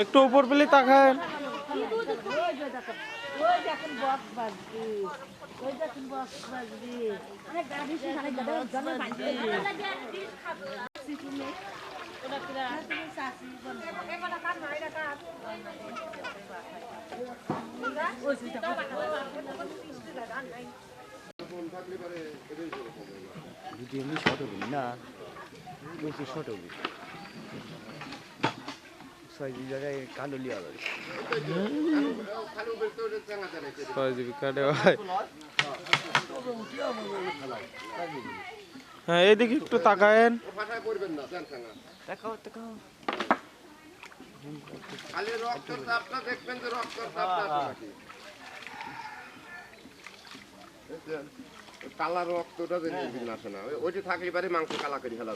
একটু উপর পেলে তাকায় ভিডিও এমনি শর্ট হবে না বলছি শর্ট হবে ছয় জায়গায় কালো লিয়া হবে 6 জিবি কাটে ভাই হ্যাঁ এদিকে একটু তাকায়েন তাকাও তাকাও খালি রক্তের চাপটা দেখবেন যে রক্তের চাপটা আছে নাকি কালা রক্তটা যে আসে না ওইটা থাকলে পারে মাংস কালা করে ফেলা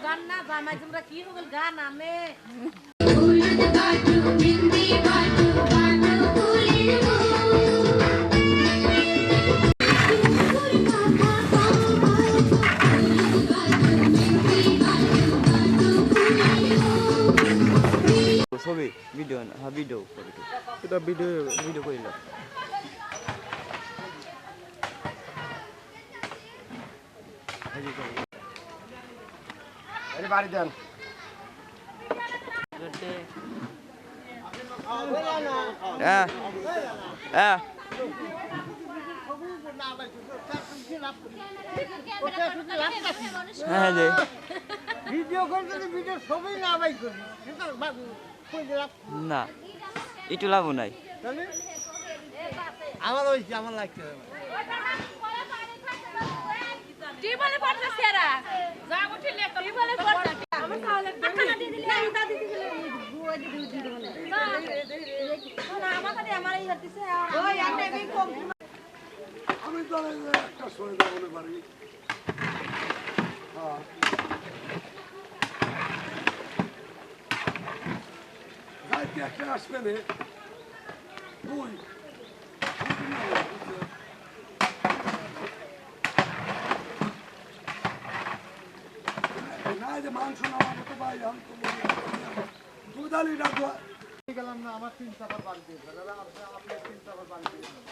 গান না জামাই তোমরা কি হবে গান আনে ছবি ভিডিও হ্যাঁ ভিডিও এটা ভিডিও ভিডিও করিল বাড়ি দেন হ্যাঁ হ্যাঁ হ্যাঁ যে ভিডিও করতে ভিডিও ছবি না বাই করি না একটু লাভ নাই আমার হইছে আমার লাগছে টিবলে পড়তেছে এরা যা উঠিলে টিবলে পড়তেছে আমার তাহলে টাকা দিয়ে দিলে আমি তা দিয়ে দিলে বুয়া দিয়ে দিলে না আমার কাছে আমারই হতিছে ওই আমি কি কম আমি তো একটা সময় বলে পারি হ্যাঁ গাইতে একটা আসবে রে তুই না যে মাংস নেওয়ার মতো ভাই আমি তো দুধ আলি রাখবো গেলাম না আমার 3 টাকার বাড়ি দিয়েছে দাদা আপনি 3 টাকার বাড়ি দিয়েছেন